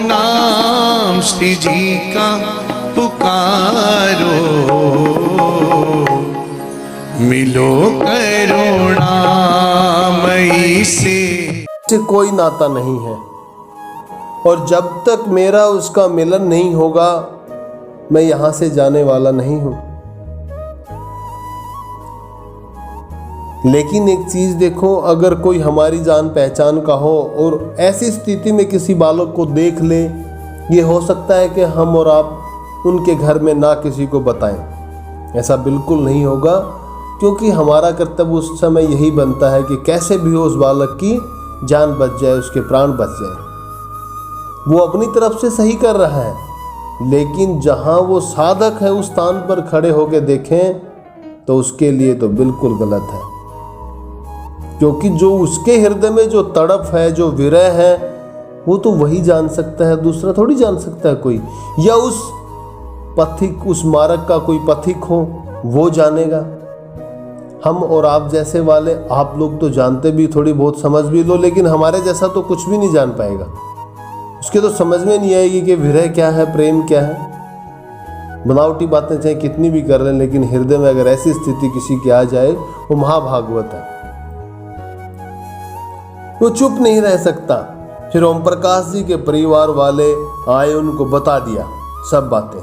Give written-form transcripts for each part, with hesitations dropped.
नाम श्री जी का पुकारो, मिलो करुणामयी से। कोई नाता नहीं है और जब तक मेरा उसका मिलन नहीं होगा मैं यहाँ से जाने वाला नहीं हूँ। लेकिन एक चीज़ देखो, अगर कोई हमारी जान पहचान का हो और ऐसी स्थिति में किसी बालक को देख ले, ये हो सकता है कि हम और आप उनके घर में ना किसी को बताएं। ऐसा बिल्कुल नहीं होगा, क्योंकि हमारा कर्तव्य उस समय यही बनता है कि कैसे भी हो उस बालक की जान बच जाए, उसके प्राण बच जाए। वो अपनी तरफ से सही कर रहा है, लेकिन जहाँ वो साधक है उस स्थान पर खड़े होकर देखें तो उसके लिए तो बिल्कुल गलत है, क्योंकि जो उसके हृदय में जो तड़प है, जो विरह है, वो तो वही जान सकता है, दूसरा थोड़ी जान सकता है कोई। या उस पथिक, उस मार्ग का कोई पथिक हो, वो जानेगा। हम और आप जैसे वाले, आप लोग तो जानते भी, थोड़ी बहुत समझ भी लो, लेकिन हमारे जैसा तो कुछ भी नहीं जान पाएगा। उसके तो समझ में नहीं आएगी कि विरह क्या है, प्रेम क्या है। बनावटी बातें चाहे कितनी भी कर लें, लेकिन हृदय में अगर ऐसी स्थिति किसी की आ जाए, वो महाभागवत है, वो चुप नहीं रह सकता। फिर ओम प्रकाश जी के परिवार वाले आए, उनको बता दिया सब बातें।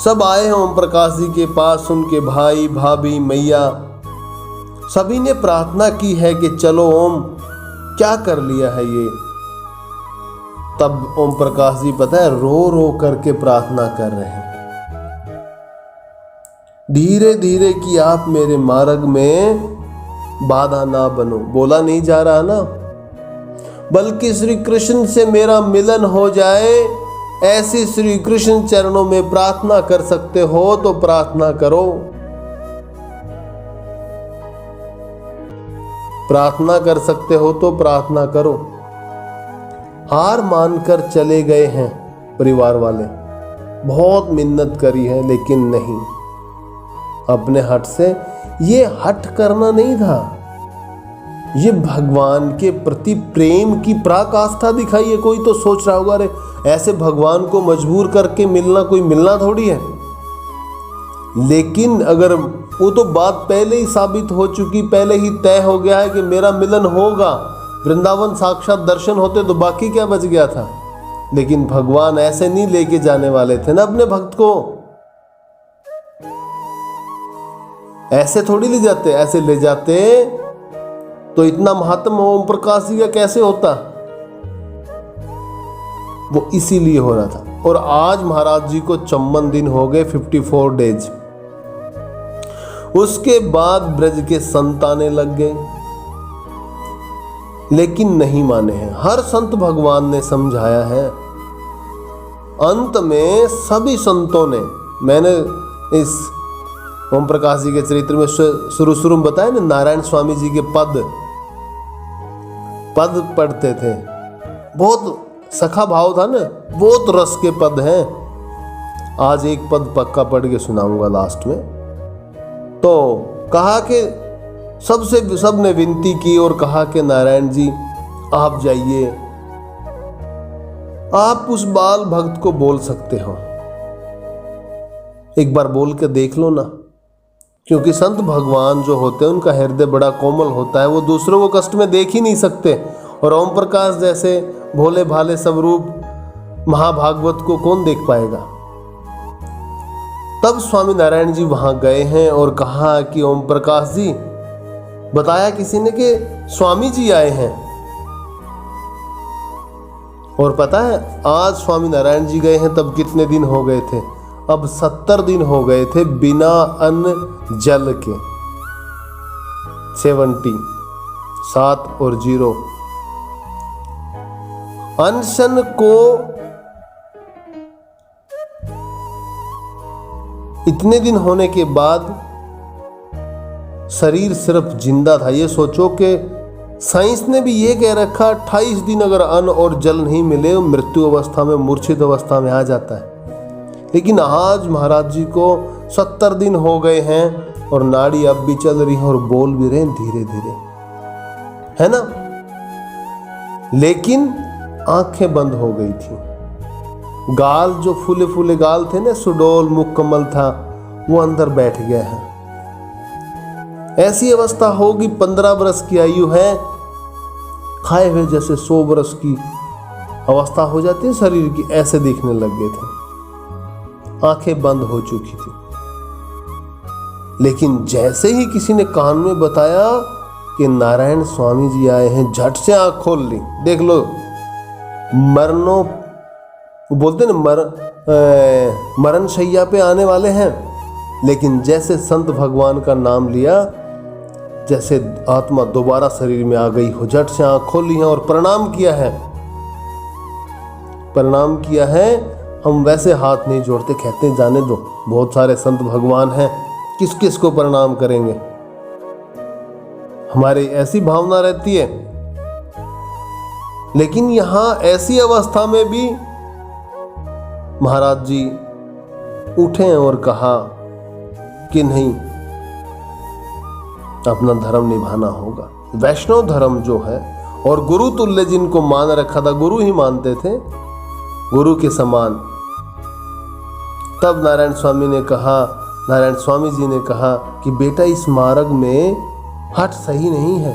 सब आए हैं ओम प्रकाश जी के पास, उनके भाई भाभी मैया सभी ने प्रार्थना की है कि चलो ओम, क्या कर लिया है ये। तब ओम प्रकाश जी पता है रो रो करके प्रार्थना कर रहे हैं, धीरे धीरे कि आप मेरे मार्ग में बाधा ना बनो। बोला नहीं जा रहा ना, बल्कि श्री कृष्ण से मेरा मिलन हो जाए, ऐसी श्री कृष्ण चरणों में प्रार्थना कर सकते हो तो प्रार्थना करो। प्रार्थना कर सकते हो तो प्रार्थना करो। हार मानकर चले गए हैं परिवार वाले, बहुत मिन्नत करी है, लेकिन नहीं, अपने हट से। ये हट करना नहीं था, ये भगवान के प्रति प्रेम की पराकाष्ठा दिखाई है। कोई तो सोच रहा होगा, अरे ऐसे भगवान को मजबूर करके मिलना कोई मिलना थोड़ी है। लेकिन अगर वो तो बात पहले ही साबित हो चुकी, पहले ही तय हो गया है कि मेरा मिलन होगा। वृंदावन साक्षात दर्शन होते तो बाकी क्या बच गया था। लेकिन भगवान ऐसे नहीं लेके जाने वाले थे ना अपने भक्त को, ऐसे थोड़ी ले जाते। ऐसे ले जाते तो इतना महात्म ओम प्रकाश जी का कैसे होता। वो इसीलिए हो रहा था। और आज महाराज जी को 54 दिन हो गए, 54 डेज। उसके बाद ब्रज के संत आने लग गए, लेकिन नहीं माने हैं। हर संत भगवान ने समझाया है, अंत में सभी संतों ने, मैंने इस ओम प्रकाश जी के चरित्र में शुरू में बताया ना, नारायण स्वामी जी के पद पढ़ते थे, बहुत सखा भाव था ना, बहुत रस के पद हैं। आज एक पद पक्का पढ़ के सुनाऊंगा लास्ट में। तो कहा कि सब ने विनती की और कहा कि नारायण जी आप जाइए, आप उस बाल भक्त को बोल सकते हो, एक बार बोल के देख लो ना। क्योंकि संत भगवान जो होते हैं उनका हृदय बड़ा कोमल होता है, वो दूसरों को कष्ट में देख ही नहीं सकते। और ओम प्रकाश जैसे भोले भाले स्वरूप महाभागवत को कौन देख पाएगा। तब स्वामी नारायण जी वहां गए हैं और कहा कि ओम प्रकाश जी, बताया किसी ने कि स्वामी जी आए हैं। और पता है आज स्वामी नारायण जी गए हैं तब कितने दिन हो गए थे, अब 70 दिन हो गए थे बिना अन्न जल के। 70 7 और 0 अनशन को इतने दिन होने के बाद शरीर सिर्फ जिंदा था। ये सोचो कि साइंस ने भी ये कह रखा 28 दिन अगर अन्न और जल नहीं मिले मृत्यु अवस्था में, मूर्छित अवस्था में आ जाता है। लेकिन आज महाराज जी को 70 दिन हो गए हैं और नाड़ी अब भी चल रही है और बोल भी रहे हैं धीरे धीरे, है ना। लेकिन आंखें बंद हो गई थी। गाल जो फूले फूले गाल थे ना, सुडोल मुख कमल था, वो अंदर बैठ गया है। ऐसी अवस्था होगी, 15 बरस की आयु है, खाए हुए जैसे 100 बरस की अवस्था हो जाती है शरीर की, ऐसे दिखने लग गए थे। आंखें बंद हो चुकी थी। लेकिन जैसे ही किसी ने कान में बताया कि नारायण स्वामी जी आए हैं, झट से आंख खोल ली। देख लो, मरनो बोलते ना, मरण शैया पे आने वाले हैं, लेकिन जैसे संत भगवान का नाम लिया, जैसे आत्मा दोबारा शरीर में आ गई हो, झट से आंख खोली है और प्रणाम किया है। प्रणाम किया है। हम वैसे हाथ नहीं जोड़ते, कहते हैं जाने दो, बहुत सारे संत भगवान हैं, किस किस को प्रणाम करेंगे। हमारी ऐसी भावना रहती है। लेकिन यहां ऐसी अवस्था में भी महाराज जी उठे और कहा कि नहीं, अपना धर्म निभाना होगा। वैष्णव धर्म जो है, और गुरु तुल्य जिनको मान रखा था, गुरु ही मानते थे, गुरु के समान। तब नारायण स्वामी जी ने कहा कि बेटा, इस मार्ग में हट सही नहीं है।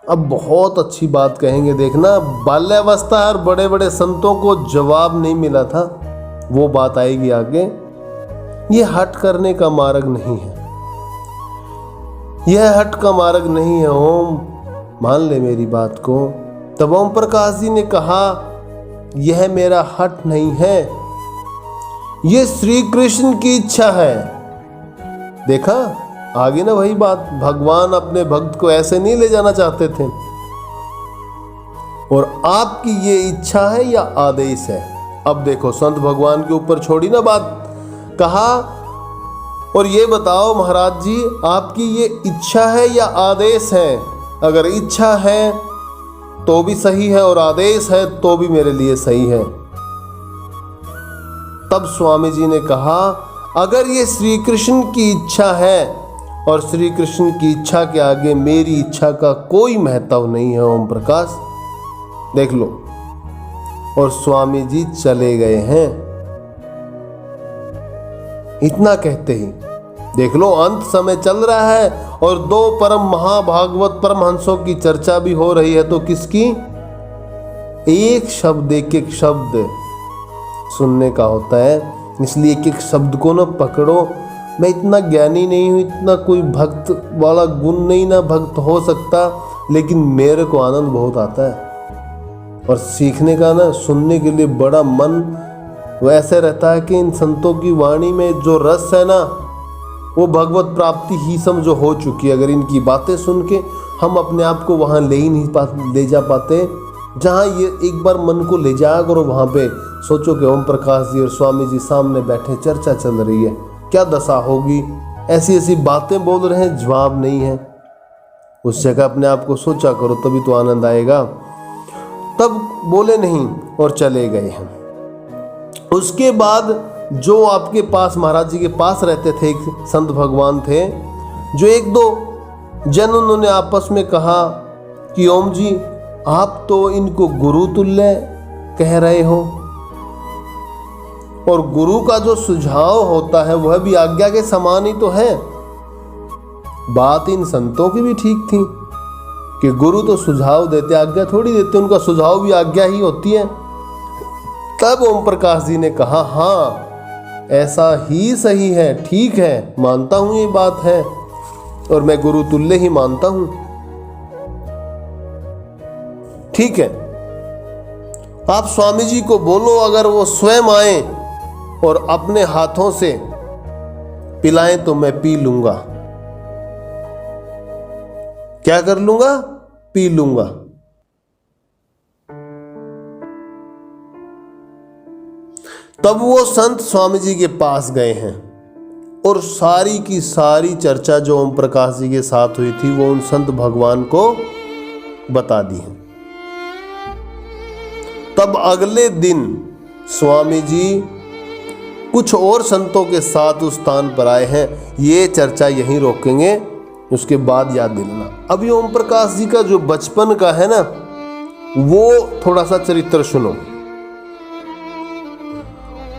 अब बहुत अच्छी बात कहेंगे, देखना, बाल्यावस्था और बड़े बड़े संतों को जवाब नहीं मिला था, वो बात आएगी आगे। ये हट करने का मार्ग नहीं है, यह हट का मार्ग नहीं है। ओम, मान ले मेरी बात को। तब ओम प्रकाश जी ने कहा, यह मेरा हट नहीं है, यह श्री कृष्ण की इच्छा है। देखा आगे ना वही बात, भगवान अपने भक्त को ऐसे नहीं ले जाना चाहते थे। और आपकी ये इच्छा है या आदेश है? अब देखो, संत भगवान के ऊपर छोड़ी ना बात, कहा और ये बताओ महाराज जी, आपकी ये इच्छा है या आदेश है? अगर इच्छा है तो भी सही है और आदेश है तो भी मेरे लिए सही है। तब स्वामी जी ने कहा, अगर ये श्री कृष्ण की इच्छा है और श्री कृष्ण की इच्छा के आगे मेरी इच्छा का कोई महत्व नहीं है ओम प्रकाश, देख लो। और स्वामी जी चले गए हैं। इतना कहते ही देख लो, अंत समय चल रहा है और दो परम महाभागवत परमहंसों की चर्चा भी हो रही है। तो किसकी? एक शब्द एक एक शब्द सुनने का होता है, इसलिए एक एक शब्द को ना पकड़ो। मैं इतना ज्ञानी नहीं हूँ, इतना कोई भक्त वाला गुण नहीं ना भक्त हो सकता, लेकिन मेरे को आनंद बहुत आता है और सीखने का ना, सुनने के लिए बड़ा मन वैसे रहता है कि इन संतों की वाणी में जो रस है ना, वो भगवत प्राप्ति ही समझो हो चुकी है। अगर इनकी बातें सुन के हम अपने आप को वहाँ ले जा पाते जहाँ ये एक बार मन को ले जाया करो, वहाँ पे सोचो कि ओम प्रकाश जी और स्वामी जी सामने बैठे, चर्चा चल रही है, क्या दशा होगी। ऐसी ऐसी बातें बोल रहे हैं, जवाब नहीं है। उस जगह अपने आप को सोचा करो, तभी तो आनंद आएगा। तब बोले नहीं और चले गए हैं। उसके बाद जो आपके पास महाराज जी के पास रहते थे, एक संत भगवान थे, जो एक दो जन, उन्होंने आपस में कहा कि ओम जी, आप तो इनको गुरु तुल्य कह रहे हो, और गुरु का जो सुझाव होता है वह भी आज्ञा के समान ही तो है। बात इन संतों की भी ठीक थी कि गुरु तो सुझाव देते, आज्ञा थोड़ी देते, उनका सुझाव भी आज्ञा ही होती है। तब ओम प्रकाश जी ने कहा, हाँ ऐसा ही सही है, ठीक है, मानता हूं ये बात है और मैं गुरु तुल्य ही मानता हूं। ठीक है, आप स्वामी जी को बोलो, अगर वो स्वयं आए और अपने हाथों से पिलाएं तो मैं पी लूंगा। क्या कर लूंगा? पी लूंगा। तब वो संत स्वामी जी के पास गए हैं और सारी की सारी चर्चा जो ओम प्रकाश जी के साथ हुई थी वो उन संत भगवान को बता दी है। तब अगले दिन स्वामी जी कुछ और संतों के साथ उस स्थान पर आए हैं। ये चर्चा यहीं रोकेंगे, उसके बाद याद दिलाना। अभी ओम प्रकाश जी का जो बचपन का है ना, वो थोड़ा सा चरित्र सुनो।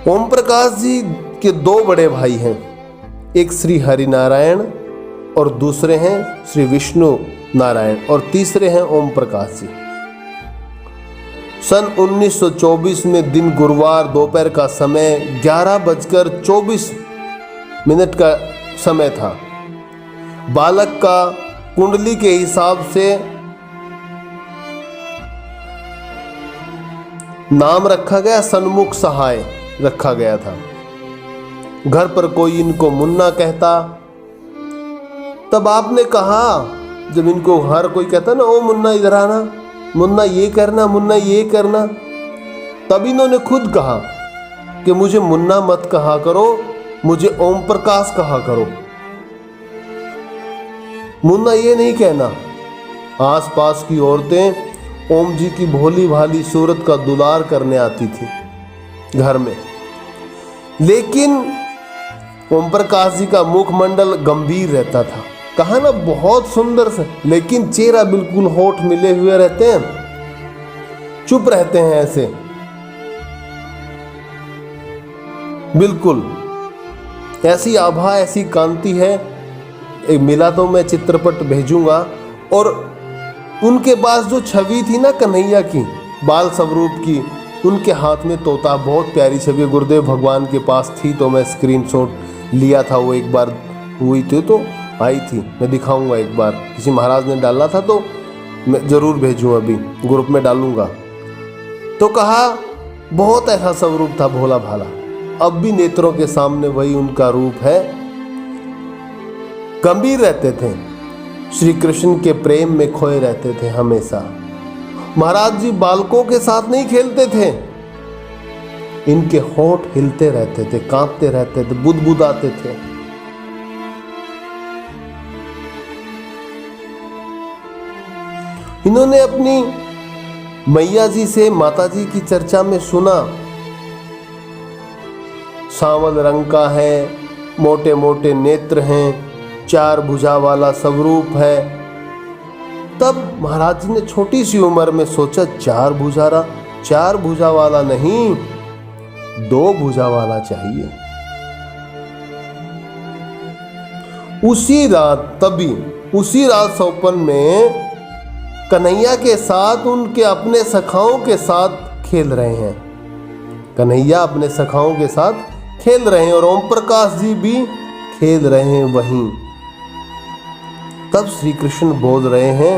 ओम प्रकाश जी के दो बड़े भाई हैं, एक श्री हरिनारायण और दूसरे हैं श्री विष्णु नारायण और तीसरे हैं ओम प्रकाश जी। सन 1924 में दिन गुरुवार दोपहर का समय 11:24 का समय था। बालक का कुंडली के हिसाब से नाम रखा गया, सन्मुख सहाय रखा गया था। घर पर कोई इनको मुन्ना कहता। तब आपने कहा, जब इनको हर कोई कहता ना, ओ मुन्ना इधर आना, मुन्ना ये करना, मुन्ना ये करना, तब इन्होंने खुद कहा कि मुझे मुन्ना मत कहा करो, मुझे ओम प्रकाश कहा करो। मुन्ना ये नहीं कहना। आसपास की औरतें ओम जी की भोली भाली सूरत का दुलार करने आती थी घर में, लेकिन ओम प्रकाश जी का मुखमंडल गंभीर रहता था। कहा ना, बहुत सुंदर से, लेकिन चेहरा बिल्कुल होठ मिले हुए रहते हैं, चुप रहते हैं ऐसे, बिल्कुल ऐसी आभा, ऐसी कांति है। एक मिला तो मैं चित्रपट भेजूंगा। और उनके पास जो छवि थी ना कन्हैया की, बाल स्वरूप की, उनके हाथ में तोता, बहुत प्यारी छवि गुरुदेव भगवान के पास थी। तो मैं स्क्रीनशॉट लिया था, वो एक बार हुई थी तो आई थी, मैं दिखाऊंगा एक बार। किसी महाराज ने डाला था तो मैं ज़रूर भेजूँ, अभी ग्रुप में डालूंगा। तो कहा बहुत ऐसा स्वरूप था भोला भाला। अब भी नेत्रों के सामने वही उनका रूप है। गंभीर रहते थे, श्री कृष्ण के प्रेम में खोए रहते थे हमेशा। महाराज जी बालकों के साथ नहीं खेलते थे, इनके होंठ हिलते रहते थे, कांपते रहते थे, बुदबुदाते थे। इन्होंने अपनी मैया जी से माता जी की चर्चा में सुना, सांवल रंग का है, मोटे मोटे नेत्र हैं, 4 भुजा वाला स्वरूप है। तब महाराज जी ने छोटी सी उम्र में सोचा, 4 भुजा वाला नहीं, 2 भुजा वाला चाहिए। उसी रात सौपन में कन्हैया के साथ, उनके अपने सखाओं के साथ खेल रहे हैं। कन्हैया अपने सखाओं के साथ खेल रहे हैं और ओम प्रकाश जी भी खेल रहे हैं वहीं। तब श्री कृष्ण बोल रहे हैं,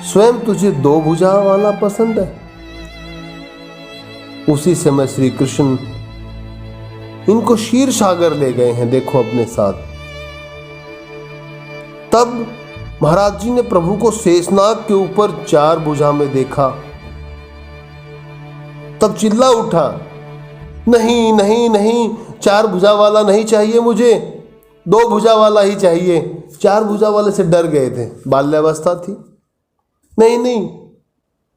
स्वयं तुझे 2 भुजा वाला पसंद है। उसी समय श्री कृष्ण इनको क्षीर सागर ले गए हैं, देखो अपने साथ। तब महाराज जी ने प्रभु को शेषनाग के ऊपर 4 भुजा में देखा। तब चिल्ला उठा, नहीं नहीं नहीं, 4 भुजा वाला नहीं चाहिए मुझे, 2 भुजा वाला ही चाहिए। 4 भुजा वाले से डर गए थे, बाल्यावस्था थी। नहीं नहीं,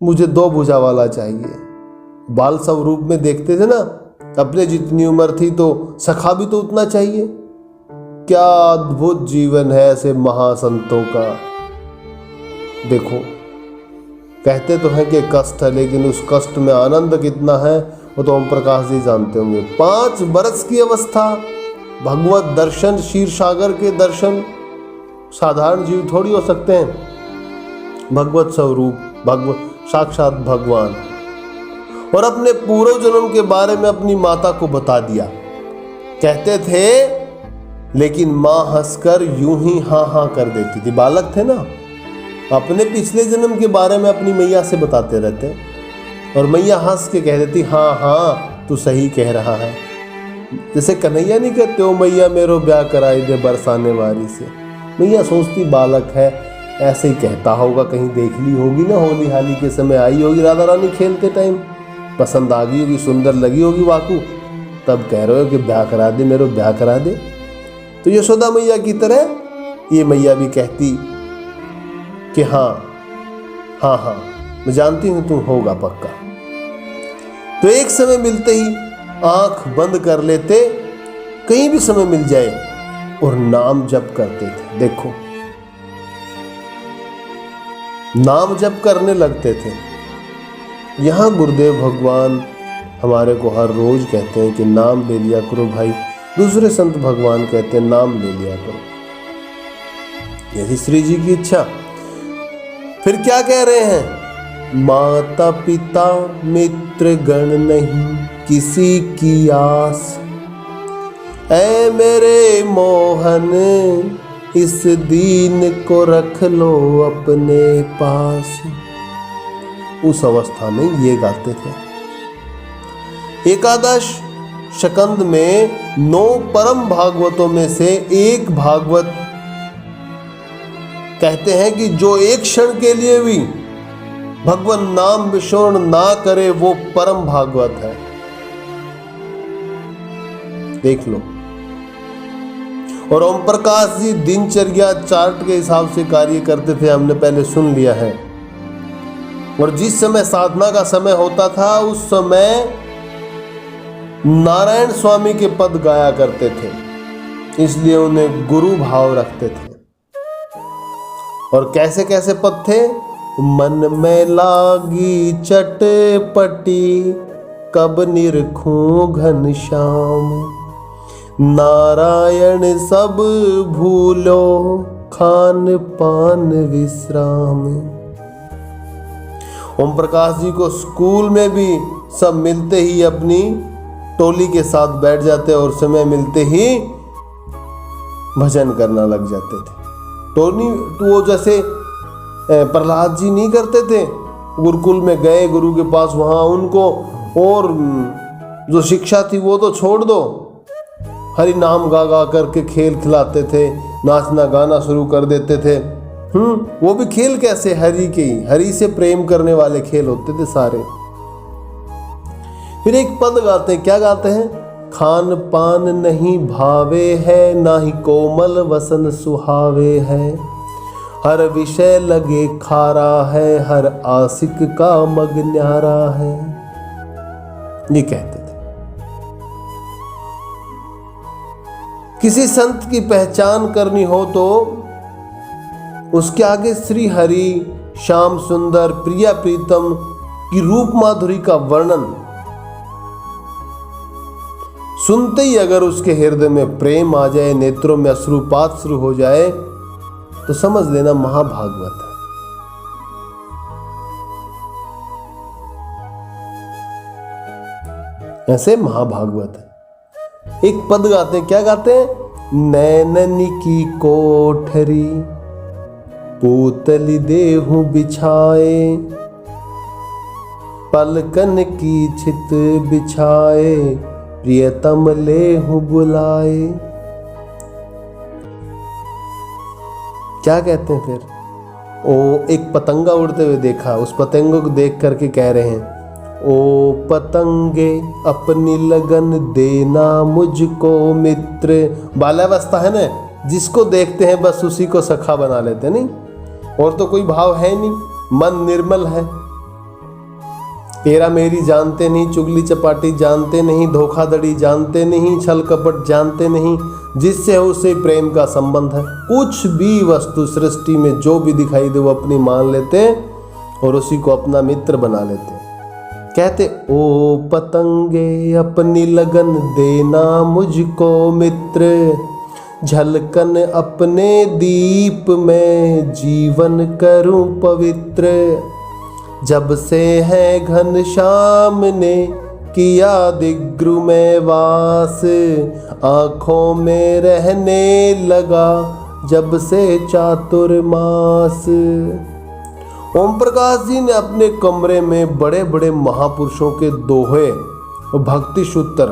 मुझे 2 भुजा वाला चाहिए। बाल स्वरूप में देखते थे ना, अपने जितनी उम्र थी तो सखा भी तो उतना चाहिए। क्या अद्भुत जीवन है ऐसे महासंतों का। देखो, कहते तो हैं कि कष्ट है, लेकिन उस कष्ट में आनंद कितना है वो तो ओम प्रकाश जी जानते होंगे। 5 बरस की अवस्था, भगवत दर्शन, क्षीर सागर के दर्शन, साधारण जीव थोड़ी हो सकते हैं। भगवत स्वरूप, भगवत साक्षात भगवान। और अपने पूर्व जन्म के बारे में अपनी माता को बता दिया। कहते थे, लेकिन माँ हंसकर यूं ही हाँ हाँ कर देती थी। बालक थे ना, अपने पिछले जन्म के बारे में अपनी मैया से बताते रहते और मैया हंस के कह देती, हाँ हाँ तू सही कह रहा है। जैसे कन्हैया नहीं कहते, ओ मैया मेरो ब्याह कराई दे बरसाने वाली से। मैया सोचती बालक है, ऐसे ही कहता होगा, कहीं देख ली होगी ना, होली हाली के समय आई होगी राधा रानी खेलते टाइम, पसंद आ गई होगी, सुंदर लगी होगी वाकू, तब कह रहे हो कि ब्याह करा दे, मेरो ब्याह करा दे। तो यशोदा मैया की तरह ये मैया भी कहती कि हाँ हाँ हाँ, मैं जानती हूँ तुम होगा पक्का। तो एक समय मिलते ही आंख बंद कर लेते, कहीं भी समय मिल जाए, और नाम जप करते थे। देखो, नाम जप करने लगते थे। यहाँ गुरुदेव भगवान हमारे को हर रोज कहते हैं कि नाम ले लिया करो भाई। दूसरे संत भगवान कहते हैं नाम ले लिया करो। यही श्री जी की इच्छा। फिर क्या कह रहे हैं? माता पिता मित्र गण नहीं किसी की आस, ऐ मेरे मोहन इस दीन को रख लो अपने पास। उस अवस्था में ये गाते थे। एकादश स्कंद में 9 परम भागवतों में से एक भागवत कहते हैं कि जो एक क्षण के लिए भी भगवान नाम विस्मरण ना करे वो परम भागवत है। देख लो। और ओम प्रकाश जी दिनचर्या चार्ट के हिसाब से कार्य करते थे, हमने पहले सुन लिया है। और जिस समय साधना का समय होता था उस समय नारायण स्वामी के पद गाया करते थे, इसलिए उन्हें गुरु भाव रखते थे। और कैसे कैसे पद थे? मन में लागी चटपटी कब निरखूं घनश्याम, नारायण सब भूलो खान पान विश्राम। ओम प्रकाश जी को स्कूल में भी सब मिलते ही अपनी टोली के साथ बैठ जाते और समय मिलते ही भजन करना लग जाते थे। टोनी वो जैसे प्रहलाद जी नहीं करते थे, गुरुकुल में गए गुरु के पास, वहाँ उनको और जो शिक्षा थी वो तो छोड़ दो, हरि नाम गा गा करके खेल खिलाते थे, नाचना गाना शुरू कर देते थे। वो भी खेल कैसे? हरि के ही, हरि से प्रेम करने वाले खेल होते थे सारे। फिर एक पद गाते हैं। क्या गाते हैं? खान पान नहीं भावे है, ना ही कोमल वसन सुहावे है, हर विषय लगे खारा है, हर आशिक का मग न्यारा है। ये कहते थे। किसी संत की पहचान करनी हो तो उसके आगे श्री हरि, श्याम सुंदर, प्रिया प्रीतम की रूप माधुरी का वर्णन सुनते ही अगर उसके हृदय में प्रेम आ जाए, नेत्रों में अश्रुपात शुरू हो जाए, तो समझ लेना महाभागवत है। ऐसे महाभागवत है। एक पद गाते हैं। क्या गाते हैं? नैनन की कोठरी पूतली देहु बिछाए, पलकन की छित बिछाए, प्रियतम लेहु बुलाए। क्या कहते हैं फिर? ओ एक पतंगा उड़ते हुए देखा, उस पतंगों को देख करके कह रहे हैं, ओ पतंगे अपनी लगन देना मुझको मित्र। बाल्यावस्था है ना, जिसको देखते हैं बस उसी को सखा बना लेते हैं, नहीं और तो कोई भाव है नहीं, मन निर्मल है। तेरा मेरी जानते नहीं, चुगली चपाटी जानते नहीं, धोखाधड़ी जानते नहीं, छल कपट जानते नहीं, जिससे हो उसे प्रेम का संबंध है। कुछ भी वस्तु सृष्टि में जो भी दिखाई दे वो अपनी मान लेते और उसी को अपना मित्र बना लेते। कहते ओ पतंगे अपनी लगन देना मुझको मित्र, झलकन अपने दीप में जीवन करूं पवित्र। जब से है घनश्याम ने किया दिग्रु में वास, आँखों में रहने लगा जब से चातुर्मास। ओम प्रकाश जी ने अपने कमरे में बड़े बड़े महापुरुषों के दोहे और भक्ति सूत्र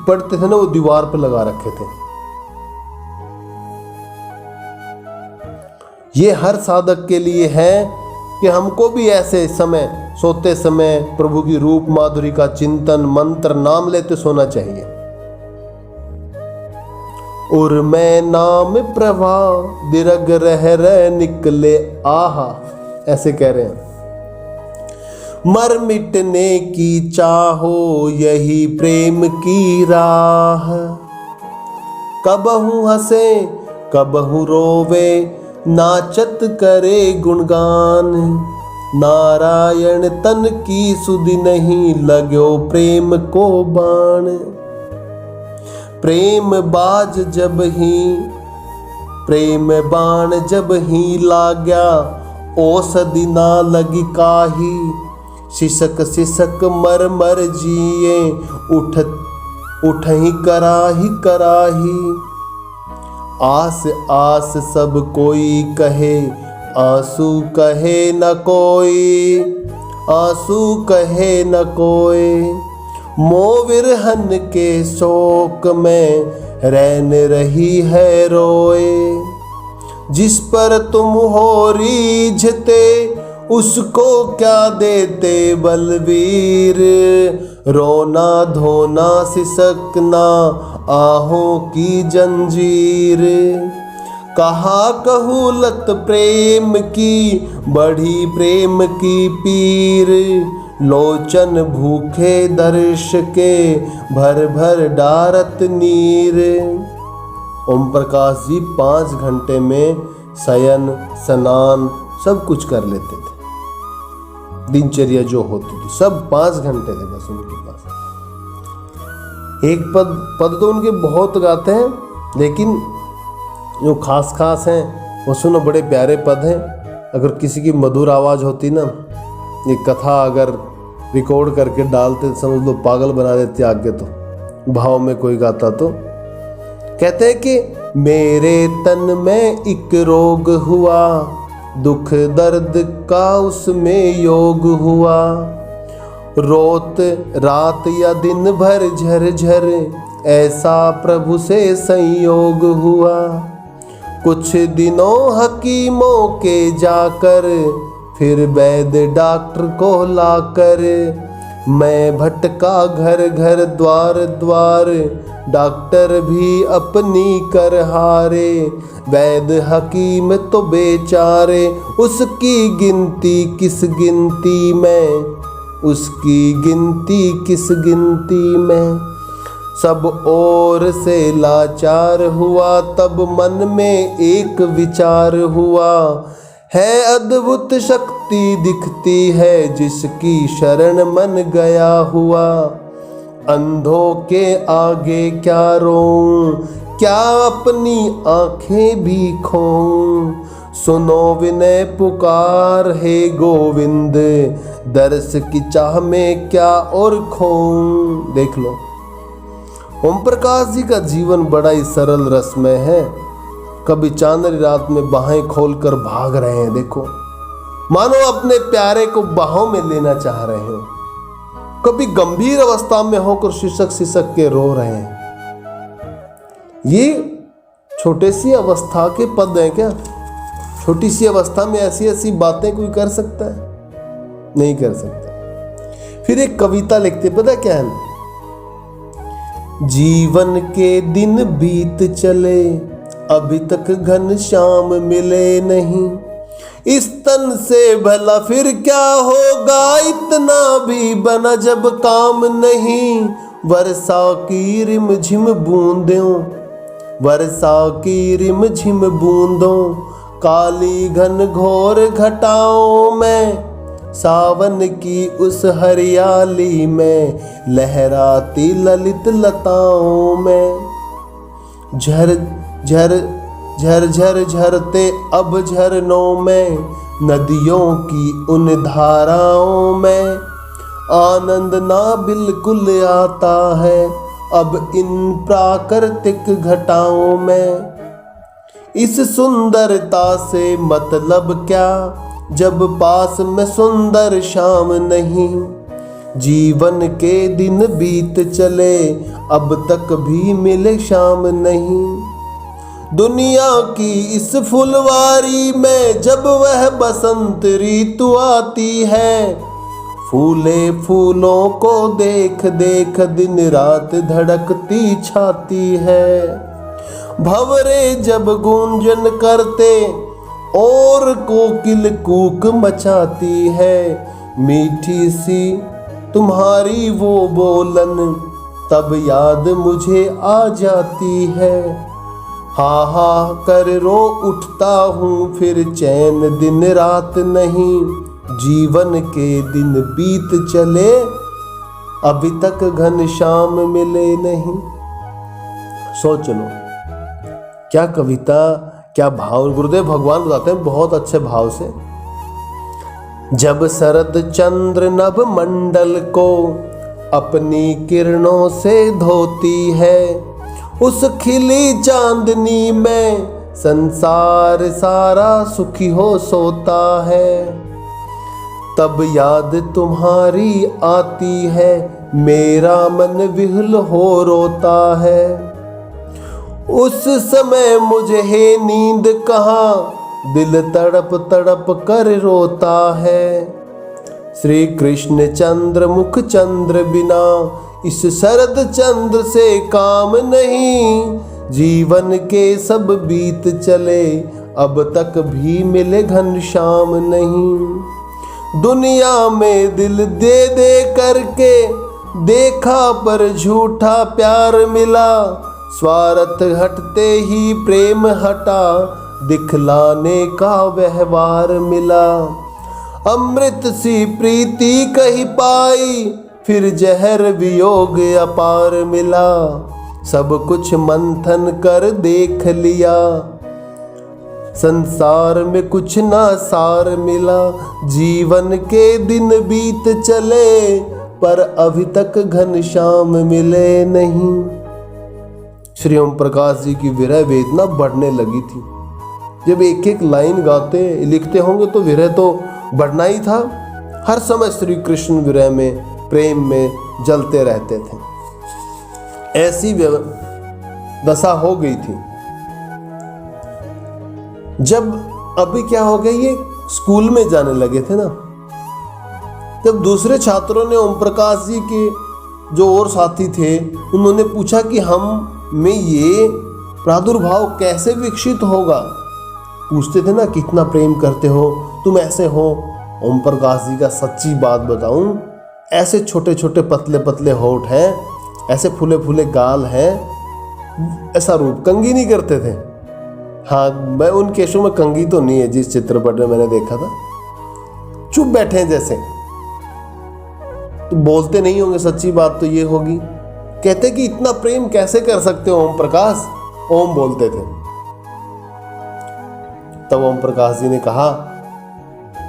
पढ़ते थे ना, वो दीवार पर लगा रखे थे। ये हर साधक के लिए है कि हमको भी ऐसे समय, सोते समय प्रभु की रूप माधुरी का चिंतन, मंत्र, नाम लेते सोना चाहिए। और मैं नाम प्रवाह दिरग रह निकले आहा, ऐसे कह रहे हैं। मर मिटने की चाहो यही प्रेम की राह, कबहू हंसे कबहू रोवे नाचत करे गुणगान। नारायण तन की सुधि नहीं, लगो प्रेम को बाण। प्रेम बाज जब ही, प्रेम बाण जब ही लाग्या, औषधि ना लगी काही। सिसक सिसक मर मर जिए, उठ ही कराही कराही। आस आस सब कोई कहे, आंसू कहे न कोई, आंसू कहे न कोई। मोविरहन के शोक में रैन रही है रोए। जिस पर तुम हो रीझते, उसको क्या देते बलवीर। रोना धोना सिसकना, आहों की जंजीर। कहा कहूलत प्रेम की, बढ़ी प्रेम की पीर। लोचन भूखे दर्श के, भर भर डारत नीर। ओम प्रकाश जी 5 घंटे में शयन स्नान सब कुछ कर लेते थे। दिनचर्या जो होती थी सब 5 घंटे थे बस उनके पास। एक पद तो उनके बहुत गाते हैं, लेकिन जो खास खास हैं वो सुनो, बड़े प्यारे पद हैं। अगर किसी की मधुर आवाज़ होती ना, ये कथा अगर रिकॉर्ड करके डालते समझ लो पागल बना देते आगे। तो भाव में कोई गाता तो कहते हैं कि मेरे तन में एक रोग हुआ, दुख दर्द का उसमें योग हुआ। रोत रात या दिन भर झर झर, ऐसा प्रभु से संयोग हुआ। कुछ दिनों हकीमों के जाकर, फिर वैद्य डॉक्टर को लाकर। मैं भटका घर घर द्वार द्वार, डॉक्टर भी अपनी कर हारे। वैद्य हकीम तो बेचारे, उसकी गिनती किस गिनती में, उसकी गिनती किस गिनती में। सब ओर से लाचार हुआ, तब मन में एक विचार हुआ। है अद्भुत शक्ति दिखती है, जिसकी शरण मन गया हुआ। अंधों के आगे क्या रोऊं, क्या अपनी आंखें भी खोऊं। सुनो विनय पुकार हे गोविंद, दर्श की चाह में क्या और खोऊं। देख लो ओम प्रकाश जी का जीवन बड़ा ही सरल रसमय है। कभी चांदनी रात में बाहें खोलकर भाग रहे हैं, देखो मानो अपने प्यारे को बाहों में लेना चाह रहे हो। कभी गंभीर अवस्था में होकर सिसक सिसक के रो रहे हैं। ये छोटे सी अवस्था के पद हैं क्या? छोटी सी अवस्था में ऐसी ऐसी बातें कोई कर सकता है? नहीं कर सकता। फिर एक कविता लिखते, पता क्या है? जीवन के दिन बीत चले, अभी तक घनश्याम मिले नहीं। इस तन से भला फिर क्या होगा, इतना भी बना जब काम नहीं। वर्षा की रिमझिम बूंदों, वर्षा की रिमझिम बूंदों, काली घन घोर घटाओं में। सावन की उस हरियाली में, लहराती ललित लताओं में। झर झर झर झर झरते अब झरनों में, नदियों की उन धाराओं में। आनंद ना बिल्कुल आता है अब इन प्राकृतिक घटाओं में। इस सुंदरता से मतलब क्या, जब पास में सुंदर शाम नहीं। जीवन के दिन बीत चले, अब तक भी मिले शाम नहीं। दुनिया की इस फुलवारी में, जब वह बसंत ऋतु आती है। फूले फूलों को देख देख दिन रात धड़कती छाती है। भंवरे जब गूंजन करते, और कोकिल कूक मचाती है। मीठी सी तुम्हारी वो बोलन, तब याद मुझे आ जाती है। हा हा कर रो उठता हूँ फिर चैन दिन रात नहीं, जीवन के दिन बीत चले अभी तक घनश्याम मिले नहीं। सोच लो क्या कविता, क्या भाव। गुरुदेव भगवान बताते हैं बहुत अच्छे भाव से। जब शरद चंद्र नभ मंडल को अपनी किरणों से धोती है, उस खिली चांदनी में संसार सारा सुखी हो सोता है। तब याद तुम्हारी आती है, मेरा मन विह्वल हो रोता है। उस समय मुझे नींद कहाँ, दिल तड़प तड़प कर रोता है। श्री कृष्ण चंद्र मुख चंद्र बिना इस शरद चंद्र से काम नहीं, जीवन के सब बीत चले अब तक भी मिले घनश्याम नहीं। दुनिया में दिल दे दे करके देखा पर झूठा प्यार मिला, स्वार्थ हटते ही प्रेम हटा, दिखलाने का व्यवहार मिला। अमृत सी प्रीति कहीं पाई, फिर जहर वियोग अपार मिला। सब कुछ मंथन कर देख लिया, संसार में कुछ ना सार मिला। जीवन के दिन बीत चले पर अभी तक घनश्याम मिले नहीं। श्री ओम प्रकाश जी की विरह वेदना बढ़ने लगी थी। जब एक एक लाइन गाते लिखते होंगे तो विरह तो बढ़ना ही था। हर समय श्री कृष्ण विरह में, प्रेम में जलते रहते थे। ऐसी दशा हो गई थी। जब अभी क्या हो गया, ये स्कूल में जाने लगे थे ना, तब दूसरे छात्रों ने ओम प्रकाश जी के जो और साथी थे उन्होंने पूछा कि हम में ये प्रादुर्भाव कैसे विकसित होगा। पूछते थे ना कितना प्रेम करते हो, तुम ऐसे हो। ओम प्रकाश जी का सच्ची बात बताऊं, ऐसे छोटे छोटे पतले पतले होठ हैं, ऐसे फूले फूले गाल हैं, ऐसा रूप कंघी नहीं करते थे। हाँ, मैं उन केशों में कंघी तो नहीं है जिस चित्रपट में मैंने देखा था। चुप बैठे हैं जैसे, तो बोलते नहीं होंगे। सच्ची बात तो ये होगी। कहते कि इतना प्रेम कैसे कर सकते हो ओम प्रकाश, ओम बोलते थे। तब ओम प्रकाश जी ने कहा,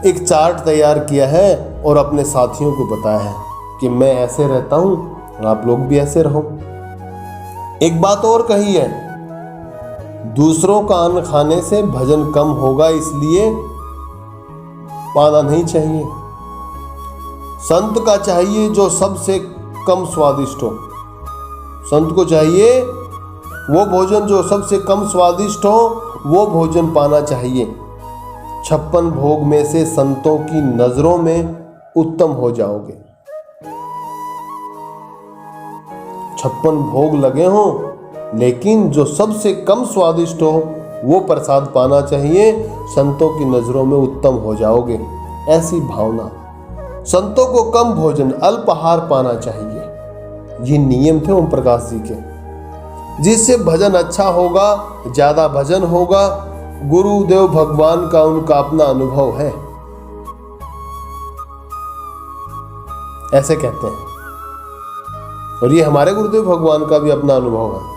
एक चार्ट तैयार किया है और अपने साथियों को बताया है कि मैं ऐसे रहता हूं और आप लोग भी ऐसे रहो। एक बात और कही है, दूसरों का अन्न खाने से भजन कम होगा, इसलिए पाना नहीं चाहिए। संत का चाहिए जो सबसे कम स्वादिष्ट हो। संत को चाहिए वो भोजन जो सबसे कम स्वादिष्ट हो, वो भोजन पाना चाहिए। 56 भोग में से संतों की नजरों में उत्तम हो जाओगे। 56 भोग लगे हों, लेकिन जो सबसे कम स्वादिष्ट हो वो प्रसाद पाना चाहिए, संतों की नजरों में उत्तम हो जाओगे। ऐसी भावना। संतों को कम भोजन, अल्पाहार पाना चाहिए। ये नियम थे ओम प्रकाश जी के, जिससे भजन अच्छा होगा, ज्यादा भजन होगा। गुरुदेव भगवान का उनका अपना अनुभव है, ऐसे कहते हैं। और ये हमारे गुरुदेव भगवान का भी अपना अनुभव है।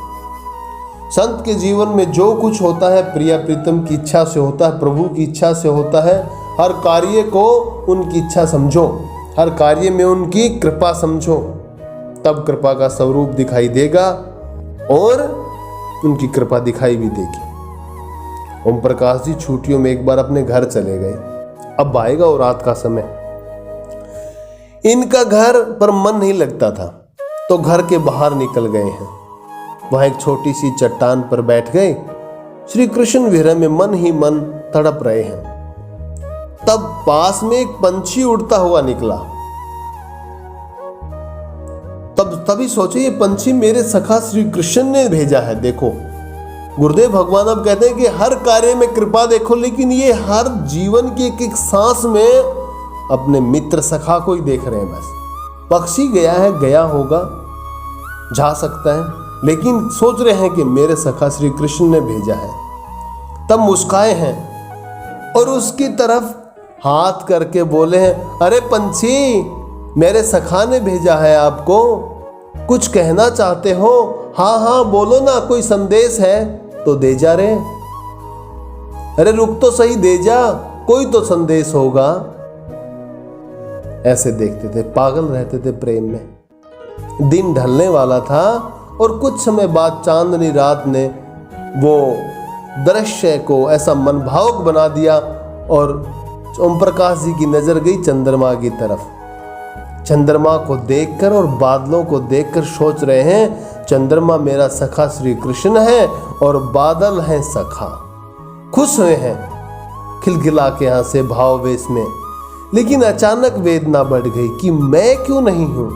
संत के जीवन में जो कुछ होता है प्रिया प्रीतम की इच्छा से होता है, प्रभु की इच्छा से होता है। हर कार्य को उनकी इच्छा समझो, हर कार्य में उनकी कृपा समझो, तब कृपा का स्वरूप दिखाई देगा और उनकी कृपा दिखाई भी देगी। ओम प्रकाश जी छुट्टियों में एक बार अपने घर चले गए। अब आएगा और रात का समय, इनका घर पर मन नहीं लगता था, तो घर के बाहर निकल गए हैं। वहां एक छोटी सी चट्टान पर बैठ गए। श्री कृष्ण विरह में मन ही मन तड़प रहे हैं। तब पास में एक पंछी उड़ता हुआ निकला। तभी सोचे ये पंछी मेरे सखा श्री कृष्ण ने भेजा है। देखो गुरुदेव भगवान अब कहते हैं कि हर कार्य में कृपा देखो, लेकिन ये हर जीवन की एक एक सांस में अपने मित्र सखा को ही देख रहे हैं। बस पक्षी गया है, गया होगा, जा सकता है, लेकिन सोच रहे हैं कि मेरे सखा श्री कृष्ण ने भेजा है। तब मुस्काए हैं और उसकी तरफ हाथ करके बोले हैं, अरे पंछी, मेरे सखा ने भेजा है आपको, कुछ कहना चाहते हो? हाँ हाँ बोलो ना, कोई संदेश है तो दे जा रे। अरे रुक तो सही, दे जा, कोई तो संदेश होगा। ऐसे देखते थे, पागल रहते थे प्रेम में। दिन ढलने वाला था और कुछ समय बाद चांदनी रात ने वो दृश्य को ऐसा मनभावक बना दिया और ओम प्रकाश जी की नजर गई चंद्रमा की तरफ। चंद्रमा को देखकर और बादलों को देखकर सोच रहे हैं, चंद्रमा मेरा सखा श्री कृष्ण है और बादल हैं सखा। खुश हुए हैं, खिलखिला के हंसे भाववेश में। लेकिन अचानक वेदना बढ़ गई कि मैं क्यों नहीं हूं,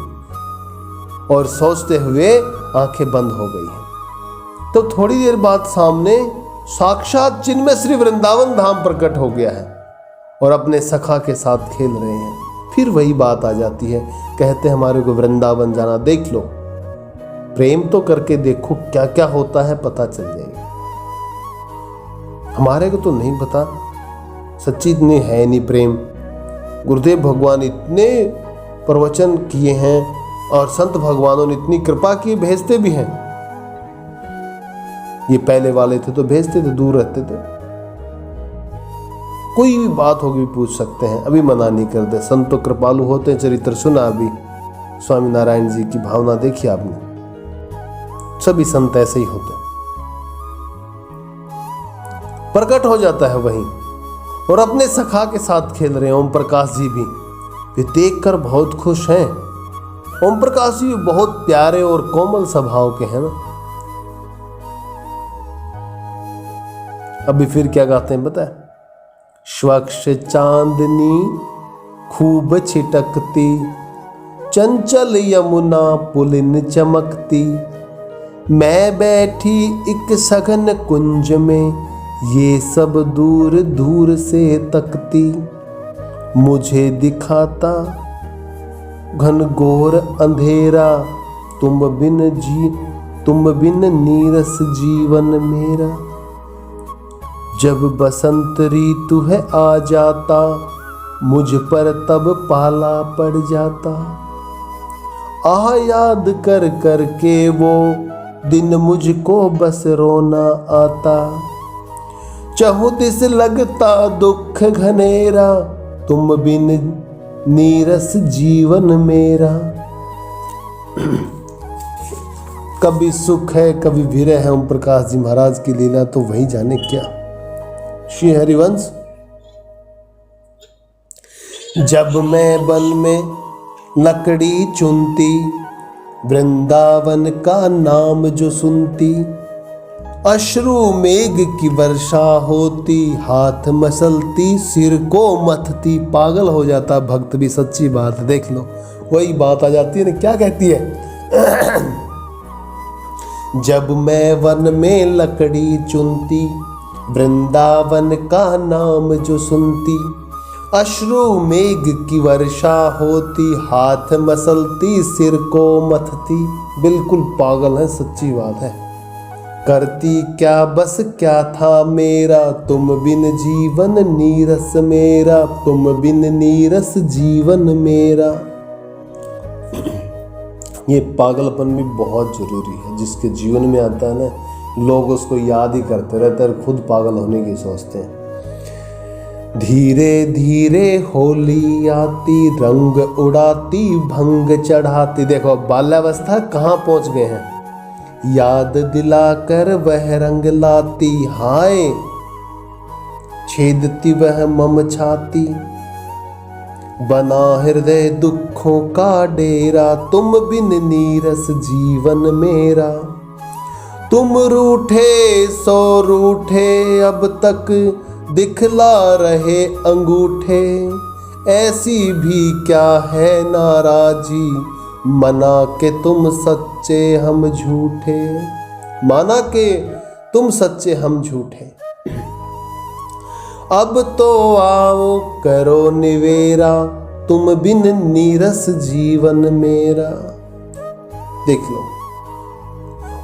और सोचते हुए आंखें बंद हो गई हैं। तो थोड़ी देर बाद सामने साक्षात चिन्मय श्री वृंदावन धाम प्रकट हो गया है और अपने सखा के साथ खेल रहे हैं। फिर वही बात आ जाती है, कहते हैं हमारे को वृंदावन जाना, देख लो, प्रेम तो करके देखो, क्या क्या होता है पता चल जाएगा। हमारे को तो नहीं पता, सच्ची इतनी है नहीं प्रेम। गुरुदेव भगवान इतने प्रवचन किए हैं और संत भगवानों ने इतनी कृपा की, भेजते भी हैं। ये पहले वाले थे तो भेजते थे, दूर रहते थे, कोई भी बात होगी पूछ सकते हैं, अभी मना नहीं करते। संत तो कृपालु होते हैं, चरित्र सुना अभी स्वामी नारायण जी की भावना देखी आपने, सभी संत ऐसे ही होते हैं। प्रकट हो जाता है वहीं और अपने सखा के साथ खेल रहे हैं। ओम प्रकाश जी भी वे देखकर बहुत खुश हैं। ओम प्रकाश जी बहुत प्यारे और कोमल स्वभाव के हैं ना। अभी फिर क्या गाते हैं बताए, स्वच्छ चांदनी खूब छिटकती, चंचल यमुना पुलिन चमकती, मैं बैठी एक सघन कुंज में, ये सब दूर दूर से तकती, मुझे दिखाता घनघोर अंधेरा, तुम बिन नीरस जीवन मेरा, जब बसंत ऋतु है आ जाता, मुझ पर तब पाला पड़ जाता, आह याद कर कर के वो दिन मुझको बस रोना आता, चहुदिस लगता दुख घनेरा, तुम बिन नीरस जीवन मेरा। कभी सुख है कभी विरह है। ओम प्रकाश जी महाराज की लीला तो वही जाने क्या। श्री हरिवंश, जब मैं वन में लकड़ी चुनती, वृंदावन का नाम जो सुनती, अश्रु मेघ की वर्षा होती, हाथ मसलती सिर को मथती। पागल हो जाता भक्त भी, सच्ची बात देख लो, वही बात आ जाती है ना। क्या कहती है, जब मैं वन में लकड़ी चुनती, वृंदावन का नाम जो सुनती, अश्रु मेघ की वर्षा होती, हाथ मसलती सिर को मथती। बिल्कुल पागल है, सच्ची बात है। करती क्या बस क्या था मेरा, तुम बिन जीवन नीरस मेरा, तुम बिन नीरस जीवन मेरा। ये पागलपन भी बहुत जरूरी है, जिसके जीवन में आता है ना, लोग उसको याद ही करते रहते हैं, खुद पागल होने की सोचते हैं। धीरे धीरे होली आती, रंग उड़ाती, भंग चढ़ाती। देखो बाल्यावस्था कहाँ पहुंच गए हैं। याद दिलाकर वह रंग लाती, हाय छेदती वह मम छाती, बना हृदय दुखों का डेरा, तुम बिन नीरस जीवन मेरा। तुम रूठे सो रूठे अब तक दिखला रहे अंगूठे, ऐसी भी क्या है नाराजी, मना के तुम सच्चे हम झूठे। माना के तुम सच्चे हम झूठे। अब तो आओ करो निवेरा, तुम बिन नीरस जीवन मेरा। देख लो,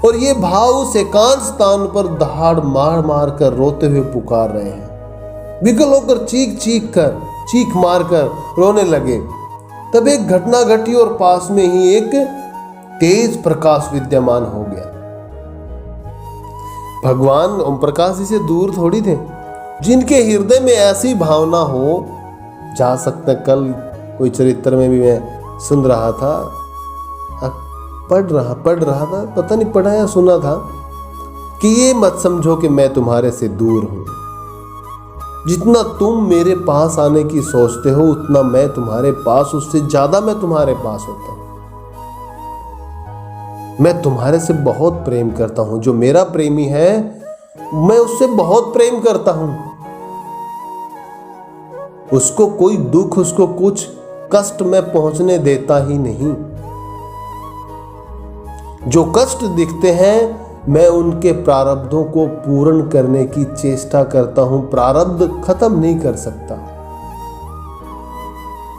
और ये भाव उस एकांत स्थान पर दहाड़ मार मार कर रोते हुए पुकार रहे हैं। विकल होकर चीख मार कर रोने लगे। तब एक घटना घटी और पास में ही एक तेज प्रकाश विद्यमान हो गया। भगवान ओम प्रकाश जी से दूर थोड़ी थे। जिनके हृदय में ऐसी भावना हो, जा सकता कल कोई चरित्र में भी मैं सुन रहा था, पढ़ रहा था, पता नहीं पढ़ा या सुना था कि ये मत समझो कि मैं तुम्हारे से दूर हूं। जितना तुम मेरे पास आने की सोचते हो उतना मैं तुम्हारे पास, उससे ज्यादा मैं तुम्हारे पास होता हूं। मैं तुम्हारे से बहुत प्रेम करता हूं। जो मेरा प्रेमी है मैं उससे बहुत प्रेम करता हूं। उसको कोई दुख, उसको कुछ कष्ट मैं पहुंचने देता ही नहीं। जो कष्ट दिखते हैं मैं उनके प्रारब्धों को पूर्ण करने की चेष्टा करता हूं। प्रारब्ध खत्म नहीं कर सकता,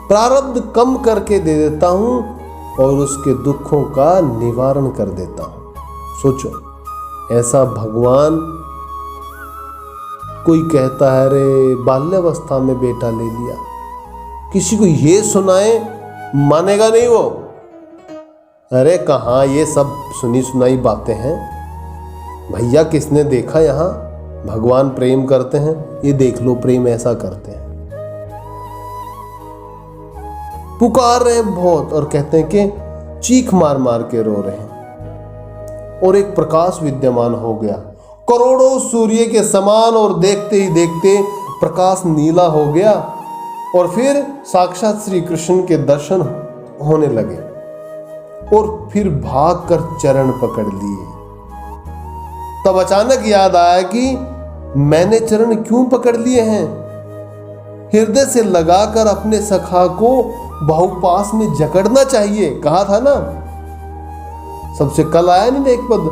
प्रारब्ध कम करके दे देता हूं और उसके दुखों का निवारण कर देता हूं। सोचो, ऐसा भगवान कोई कहता है अरे बाल्यावस्था में बेटा ले लिया, किसी को ये सुनाए मानेगा नहीं वो। अरे कहाँ ये सब सुनी सुनाई बातें हैं भैया। किसने देखा यहाँ भगवान प्रेम करते हैं? ये देख लो, प्रेम ऐसा करते हैं। पुकार रहे हैं बहुत और कहते हैं कि चीख मार मार के रो रहे हैं। और एक प्रकाश विद्यमान हो गया, करोड़ों सूर्य के समान, और देखते ही देखते प्रकाश नीला हो गया। और फिर साक्षात श्री कृष्ण के दर्शन होने लगे और फिर भागकर चरण पकड़ लिए। तब अचानक याद आया कि मैंने चरण क्यों पकड़ लिए हैं। हृदय से लगाकर अपने सखा को बाहुपास में जकड़ना चाहिए, कहा था ना। सबसे कल आया नहीं एक पद,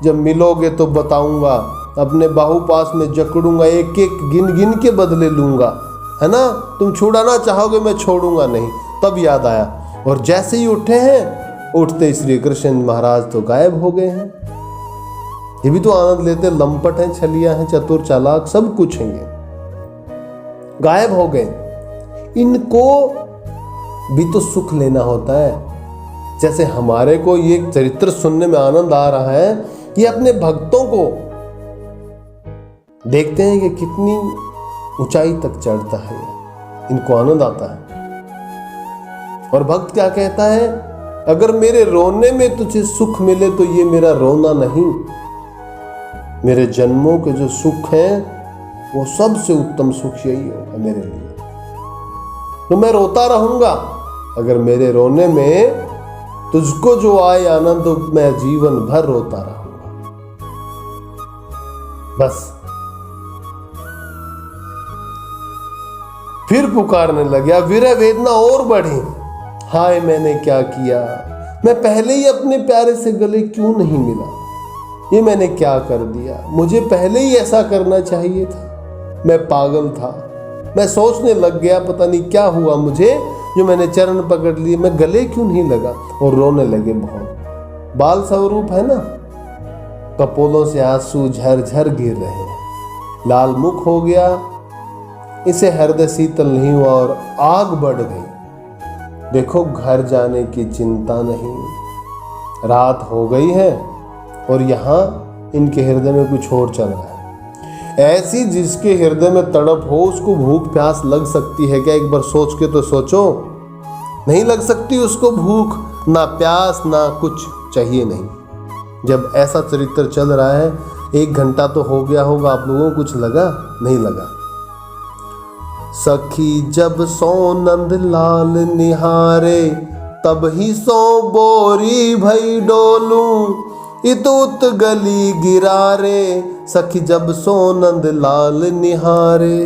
जब मिलोगे तो बताऊंगा, अपने बाहुपास में जकड़ूंगा, एक एक गिन गिन के बदले लूंगा, है ना। तुम छुड़ाना चाहोगे, मैं छोड़ूंगा नहीं। तब याद आया और जैसे ही उठे हैं, उठते श्री कृष्ण महाराज तो गायब हो गए हैं। ये भी तो आनंद लेते, लंपट हैं, छलिया हैं, चतुर चालाक, सब कुछ हैं, ये गायब हो गए। इनको भी तो सुख लेना होता है। जैसे हमारे को ये चरित्र सुनने में आनंद आ रहा है, ये अपने भक्तों को देखते हैं कि कितनी ऊंचाई तक चढ़ता है, इनको आनंद आता है। और भक्त क्या कहता है, अगर मेरे रोने में तुझे सुख मिले तो ये मेरा रोना नहीं, मेरे जन्मों के जो सुख हैं वो सबसे उत्तम सुख यही होगा मेरे लिए। तो मैं रोता रहूंगा, अगर मेरे रोने में तुझको जो आए आनंद, मैं जीवन भर रोता रहूंगा। बस फिर पुकारने लगा, विरह वेदना और बढ़ी। हाय मैंने क्या किया, मैं पहले ही अपने प्यारे से गले क्यों नहीं मिला, ये मैंने क्या कर दिया, मुझे पहले ही ऐसा करना चाहिए था। मैं पागल था, मैं सोचने लग गया पता नहीं क्या हुआ मुझे, जो मैंने चरण पकड़ लिए, मैं गले क्यों नहीं लगा। और रोने लगे बहुत। बाल स्वरूप है ना, कपोलों से आंसू झरझर गिर रहे हैं, लाल मुख हो गया, इसे हृदय शीतल नहीं हुआ और आग बढ़ गई। देखो घर जाने की चिंता नहीं, रात हो गई है और यहाँ इनके हृदय में कुछ और चल रहा है। ऐसी जिसके हृदय में तड़प हो उसको भूख प्यास लग सकती है क्या? एक बार सोच के तो सोचो, नहीं लग सकती उसको भूख, ना प्यास, ना कुछ चाहिए नहीं। जब ऐसा चरित्र चल रहा है, 1 घंटा तो हो गया होगा, आप लोगों को कुछ लगा? नहीं लगा। सखी जब सो नंद लाल निहारे, तब ही सो बोरी भई डोलूं, इतुत गली गिरारे। सखी जब सो नंद लाल निहारे।